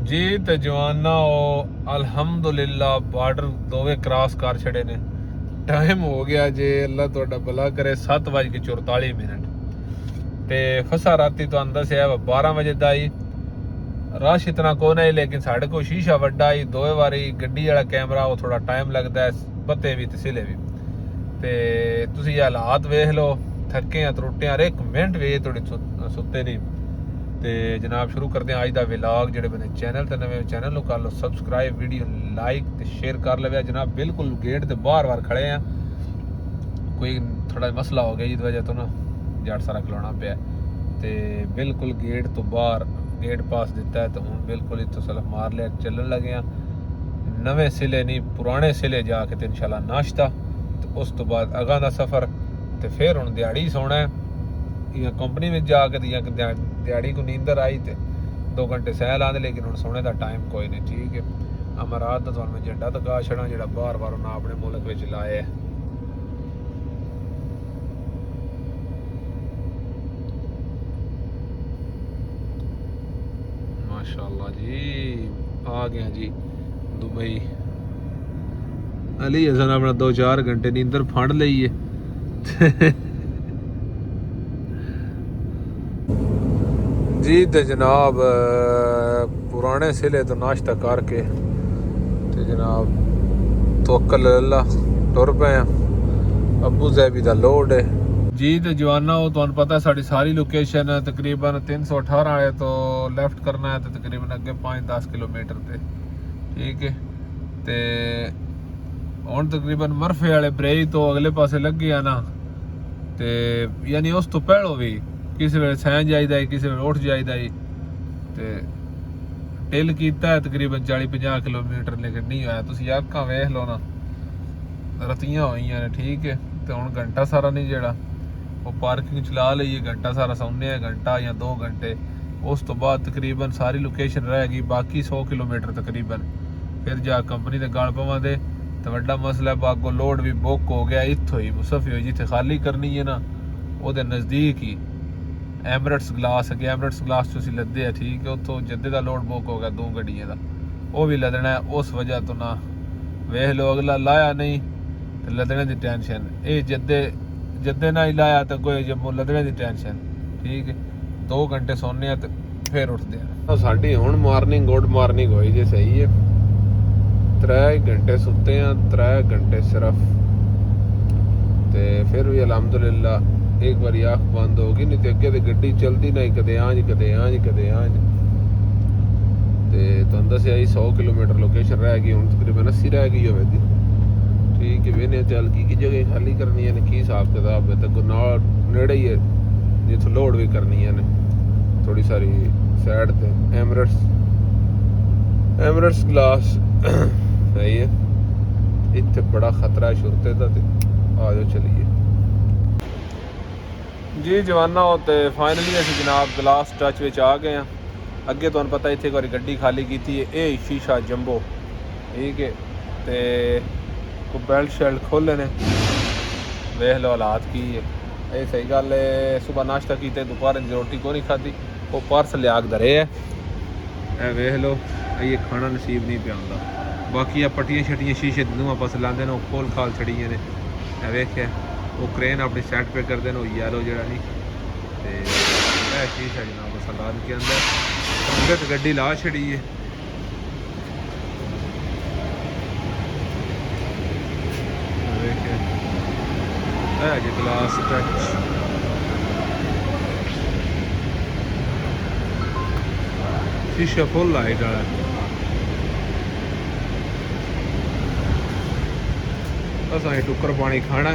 जी तो जवाना अलहमदुलिल्लाह border दोवे cross कर छड़े ने। टाइम हो गया जे अल्लाह तुहाडा भला करे 7:44 ते फसा राती तो दस्या 12 बजे दा ही। रश इतना कोने है लेकिन साढ़े को शीशा वड्डा ही दो बारी गड्डी वाला कैमरा वो थोड़ा टाइम लगता है पत्ते भी ते सिले भी। ते तुसी ये हालात वेख लो, थके हैं त्रुटे हर एक मिनट वे थोड़ी सुते नहीं। ते जनाब शुरू करते हैं अज का व्लॉग। जेडे बने चैनल ते नवे चैनल को कर लो सबसक्राइब, वीडियो लाइक ते शेयर कर लवे। जनाब बिल्कुल गेट ते बार बार खड़े हैं, कोई थोड़ा मसला हो गया जिस वजह तो ना जट सारा खिलौना पे ते बिल्कुल गेट तो बाहर गेट पास दिता है। तो हूँ बिल्कुल इतों सलफ मार लिया, चलन लगे हैं नवे सिले नहीं पुराने सिले जाके तो इंशाल्लाह नाश्ता तो उस तो बाद अगां दा सफ़र। तो फिर हूँ दिहाड़ी सोना है या कंपनी में जाके दिहाड़ी को नींदर आई तो 2 घंटे सैल आते, लेकिन हूँ सोने का टाइम कोई नहीं। ठीक है, अमरात का तुहानूं मैं झंडा दिखा छड़ा जो बार बार उन्हें अपने मुल्क में लाए। माशाअल्लाह जी आ गया जी दुबई। अली हसन अपना 2-4 घंटे नींदर फंड ली है जी। तो जनाब पुराने सिले तो नाश्ता करके तो जनाब तवक्कल अल्लाह टुर पे अबू जैबी का लोड है जी। तो जवाना वो तुहानूं पता साड़ी सारी लोकेशन तकरीबन 318 है तो लैफ्ट करना है तो तकरीबन अगे 5-10 किलोमीटर ते। ठीक है, तो हुण तकरीबन मरफे वाले ब्रेई तो अगले पासे लगे आ ना, तो यानी उस तो पहलों भी किसी वे सैं जाइदा किसी वे उठ जाइदा ते टिल कीता है तकरीबन 40-50 किलोमीटर, लेकिन नहीं होया। तुसीं अक्खां वेख लो ना रतियां होईयां ने। ठीक है, तो हुण घंटा सारा नहीं जेड़ा वो पार्किंग चला लईए, घंटा सारा सौने घंटा या 2 घंटे। उस तो बाद तकरीबन सारी लोकेशन रह गई बाकी 100 किलोमीटर तकरीबन। फिर जा कंपनी के गल पवांदे तो वड्डा मसला है बागो लोड भी बुक हो गया। इत्थों ही मुसफी हुई जिथे खाली करनी है ना वो नज़दीक ही एमरेट्स ग्लास है, एमरेट्स ग्लास तुसीं लद्दे है। ठीक है, उत्थों जद्दे का लोड बुक हो गया 2 गड्डियां का, वो भी लदना है। उस वजह तो ना वेख लो अगला लाया नहीं तो लदने की टेंशन, ये जद्दे ना ही लाया तो कोई जम्मू लदने की टेंशन। ठीक है, 2 घंटे सोने तो फिर उठते हैं। साडी हुण मॉर्निंग गुड मॉर्निंग होई जे सही है। 3 घंटे सुते हैं, 3 घंटे सिर्फ। तो फिर भी अलहमदुलिल्लाह एक बारी आँख बंद होगी, नहीं तो अगे तो गड्डी चलती नहीं, कदे आंज कदे आंज कदे आंज। तो तुहानूं दस्सिया 100 किलोमीटर लोकेशन रह गई, हुण तकरीबन 80 रह गई होवेगी। ठीक है, वेने चल की जगह खाली करनी है की हिसाब किताब है। तो नाल नेड़े ही है जिथों लोड भी करनी है ने थोड़ी सारी साइड ते एमरेट्स ग्लास सही है। इत्थे बड़ा खतरा है शुरते का, आ जाओ चलिए जी। जवाना होते फाइनली असीं जनाब ग्लास टच में आ गए हैं। अगे तुहानूं पता इत्थे एक बारी गड्डी खाली की है, ये शीशा जंबो। ठीक है, तो बेल्ट शैल्ट खोले ने, वेख लो हालात की है। ये सही गल है, सुबह नाश्ता किया दोपहर की रोटी को नहीं खाधी, वो पार्सल लिया धरे है। वेख लो ये खाना नसीब नहीं पिया आंदा। बाकी आ पट्टियां शट्टियां शीशे दोवां पासे लाते हैं, खोल खाल छड़ियां ने। वेख्या वो क्रेन अपनी सैट पे करते हैं, येलो जरा नहीं तो शीशा जनाब सलाद के अंदर तो गड्डी ला छड़ी है। जी ग्लास टच शीशा फुल लाइट वाला। असां टुकर पानी खाना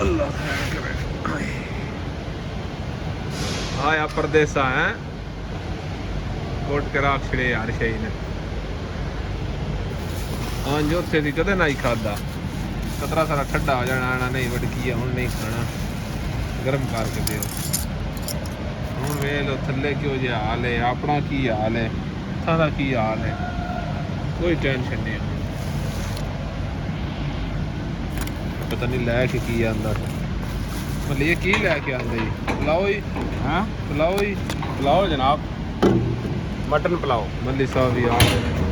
अल्लाह खैर करे। आया परदेसा है कोट के राख छड़े यार शही ने। हाँ जो उत्थे दी कदे ना ही खादा, कतरा सारा ठंडा हो जाना आना नहीं वटकी है, हुण नहीं खाना गर्म करके दो। हुण वे लो थले क्यों जे हाल है, अपना की हाल है, हत्थां दा की हाल है, कोई टेंशन नहीं। पता नहीं लै के की आंदा ਮੱਲੀਏ ਕੀ ਲੈ ਕੇ ਆਂਦੇ ਜੀ? ਪਲਾਓ ਜੀ? ਹਾਂ ਪਲਾਓ ਜੀ? ਪੁਲਾਓ ਜਨਾਬ, ਮਟਨ ਪੁਲਾਓ। ਮੱਲੀ ਸਾਹਿਬ ਵੀ ਆ ਰਹੇ ਨੇ।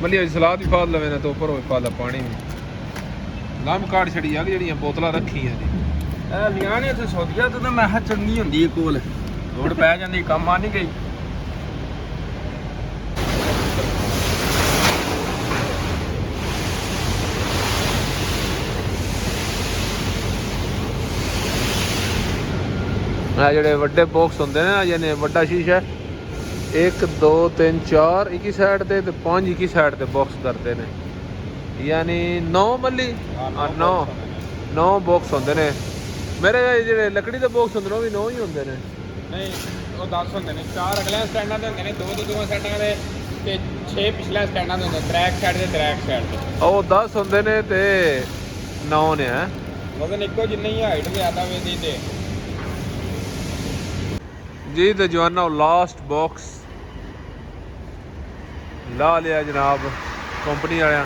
ਮੱਲੀ ਅੱਜ ਸਲਾਦ ਵੀ ਪਾ ਲਵੇ ਨਾ ਤੋਂ ਉੱਪਰ ਹੋਏ ਪਾ ਲਾ ਪਾਣੀ ਵੀ। ਲੰਮ ਕਾੜ ਛੜੀ ਆ ਕਿ ਜਿਹੜੀਆਂ ਬੋਤਲਾਂ ਰੱਖੀਆਂ ਨੇ ਇਹ ਲਿਆ ਨੇ ਇੱਥੇ ਸੌਦੀਆ ਤੋਂ, ਤਾਂ ਮੈਂ ਕਿਹਾ ਚੰਗੀ ਹੁੰਦੀ ਹੈ ਕੋਲ, ਲੋੜ ਪੈ ਜਾਂਦੀ ਕੰਮ ਆ ਨਹੀਂ ਗਈ। ਆ ਜਿਹੜੇ ਵੱਡੇ ਬਾਕਸ ਹੁੰਦੇ ਨੇ ਜਿਹਨੇ ਵੱਡਾ ਸ਼ੀਸ਼ਾ 1 2 3 4 ਇੱਕ ਹੀ ਸਾਈਡ ਤੇ 5 ਇੱਕ ਹੀ ਸਾਈਡ ਤੇ ਬਾਕਸ ਕਰਦੇ ਨੇ, ਯਾਨੀ 9 ਮੱਲੀ 9 ਬਾਕਸ ਹੁੰਦੇ ਨੇ। ਮੇਰੇ ਜਿਹੜੇ ਲੱਕੜੀ ਦੇ ਬਾਕਸ ਹੁੰਦੇ ਨੇ ਉਹ ਵੀ 9 ਹੀ ਹੁੰਦੇ ਨੇ। ਨਹੀਂ ਉਹ 10 ਹੁੰਦੇ ਨੇ, 4 ਅਗਲੇ ਸਟੈਂਡਾਂ ਦੇ ਹੁੰਦੇ ਨੇ, 2 ਸਾਈਡਾਂ ਦੇ ਤੇ 6 ਪਿਛਲੇ ਸਟੈਂਡਾਂ ਦੇ ਹੁੰਦੇ, ਟਰੈਕ ਸਾਈਡ ਤੇ ਟਰੈਕ ਸਾਈਡ ਤੇ। ਉਹ 10 ਹੁੰਦੇ ਨੇ ਤੇ 9 ਨੇ ਹੈ। ਵਜ਼ਨ ਇੱਕੋ ਜਿੰਨੀ ਹੀ, ਹਾਈਟ ਜ਼ਿਆਦਾ ਵੇ ਦੀ ਤੇ। ਜੀ ਤੇ ਜਵਾਨਾ ਲਾਸਟ ਬਾਕਸ ਲਾ ਲਿਆ ਜਨਾਬ ਕੰਪਨੀ ਵਾਲਿਆਂ,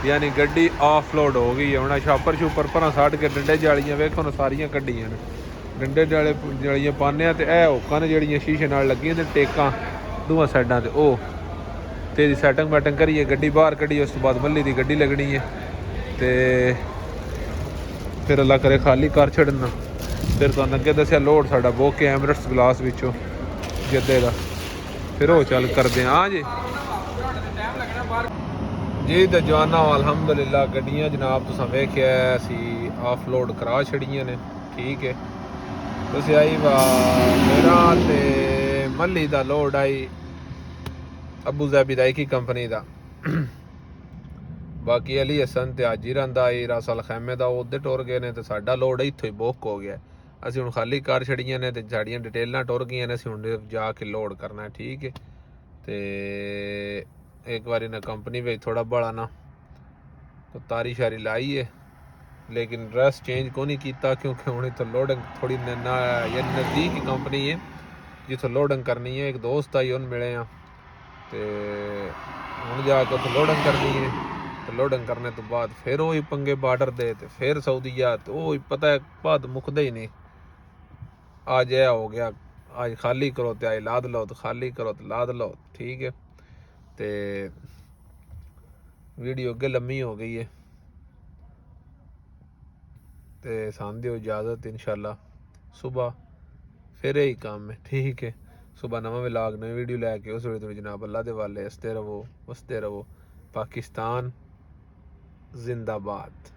ਯਾਨੀ ਗੱਡੀ ਆਫਲੋਡ ਹੋ ਗਈ ਹੈ। ਹੁਣ ਛਾਪਰ ਛੂਪਰ ਭਰਾਂ ਛੱਡ ਕੇ ਡੰਡੇ ਜਾਲੀਆਂ ਵੇਖੋ ਨਾ ਸਾਰੀਆਂ ਕੱਢੀਆਂ ਨੇ, ਡੰਡੇ ਜਾਲੀਆਂ ਪਾਉਂਦੇ ਆ। ਤੇ ਇਹ ਹੁੱਕਾਂ ਨੇ ਜਿਹੜੀਆਂ ਸ਼ੀਸ਼ੇ ਨਾਲ ਲੱਗੀਆਂ ਨੇ ਟੇਕਾਂ ਦੋਵਾਂ ਸਾਈਡਾਂ ਤੇ, ਉਹ ਤੇ ਇਹਦੀ ਸੈਟਿੰਗ ਵੈਟਿੰਗ ਕਰੀਏ, ਗੱਡੀ ਬਾਹਰ ਕੱਢੀ। ਉਸ ਤੋਂ ਬਾਅਦ ਮੱਲੀ ਦੀ ਗੱਡੀ ਲੱਗਣੀ ਹੈ ਤੇ ਫਿਰ ਅੱਲਾ ਕਰੇ ਖਾਲੀ ਕਰ ਛੱਡਣਾ। ਫਿਰ ਤੁਹਾਨੂੰ ਅੱਗੇ ਦੱਸਿਆ ਲੋਡ ਸਾਡਾ ਬੋ ਕੇ ਐਮਰੇਟਸ ਗਲਾਸ ਵਿੱਚੋਂ ਜੱਦੇ ਦਾ, ਫਿਰ ਉਹ ਚੱਲ ਕਰਦੇ ਹਾਂ ਜੀ। ਜੀ ਤੇ ਜਵਾਨਾ ਅਲਹਮਦੁਲਿਲਾ ਗੱਡੀਆਂ ਜਨਾਬ ਤੁਸੀਂ ਵੇਖਿਆ ਅਸੀਂ ਆਫਲੋਡ ਕਰਾ ਛੜੀਆਂ ਨੇ, ਠੀਕ ਹੈ। ਤੁਸੀਂ ਆਈ ਵਾ ਮੇਰਾ ਤੇ ਮੱਲੀ ਦਾ ਲੋਡ ਆਈ ਅਬੂ ਜ਼ੈਬੀ ਦਾ ਇੱਕ ਹੀ ਕੰਪਨੀ ਦਾ, ਬਾਕੀ ਅਲੀ ਹਸਨ ਤੇ ਹਾਜੀਰਾਂ ਦਾ ਆਈ ਰਾਸਲ ਖੈਮੇ ਦਾ ਉਹਦੇ ਟੁਰ ਗਏ ਨੇ ਤੇ ਸਾਡਾ ਲੋਡ ਇੱਥੋਂ ਹੀ ਬੁੱਕ ਹੋ ਗਿਆ। ਅਸੀਂ ਹੁਣ ਖਾਲੀ ਕਰ ਛੜੀਆਂ ਨੇ ਤੇ ਸਾਡੀਆਂ ਡਿਟੇਲਾਂ ਟੁਰ ਗਈਆਂ ਨੇ, ਅਸੀਂ ਹੁਣ ਜਾ ਕੇ ਲੋਡ ਕਰਨਾ, ਠੀਕ ਹੈ। ਤੇ ਇੱਕ ਵਾਰੀ ना कंपनी में थोड़ा बड़ा ना तो तारी शारी लाई है, लेकिन ड्रेस चेंज को नहीं किया क्योंकि हूँ तो लोडिंग थोड़ी ना ये नज़दीक ही कंपनी है जितों लोडिंग करनी है। एक दोस्त आई उन मिले हैं तो हूँ जाके उत्थे लोडिंग करनी है। तो लोडिंग करने तो बाद फिर वही पंगे बार्डर दे तो फिर सऊदीया, तो वो पता है बाद मुकदे ही नहीं। आज यह हो गया, आज खाली करो तो आज लाद लो, तो खाली करो तो लाद लो, ठीक है। ਤੇ ਵੀਡੀਓ ਅੱਗੇ ਲੰਮੀ ਹੋ ਗਈ ਹੈ ਤੇ ਸਾਨੂੰ ਦਿਓ ਇਜਾਜ਼ਤ, ਇਨਸ਼ਾਅੱਲਾ ਸੁਬਹ ਫਿਰ ਇਹੀ ਕੰਮ ਹੈ, ਠੀਕ ਹੈ। ਸੁਬਹ ਨਵਾਂ ਵਲੌਗ ਨਵੀਂ ਵੀਡੀਓ ਲੈ ਕੇ ਉਸ ਵੇਲੇ ਤੋਂ ਜਨਾਬ ਅੱਲਾ ਦੇ ਵਾਲੇ ਹੱਸਦੇ ਰਹੋ ਵਸਦੇ ਰਹੋ। ਪਾਕਿਸਤਾਨ ਜ਼ਿੰਦਾਬਾਦ।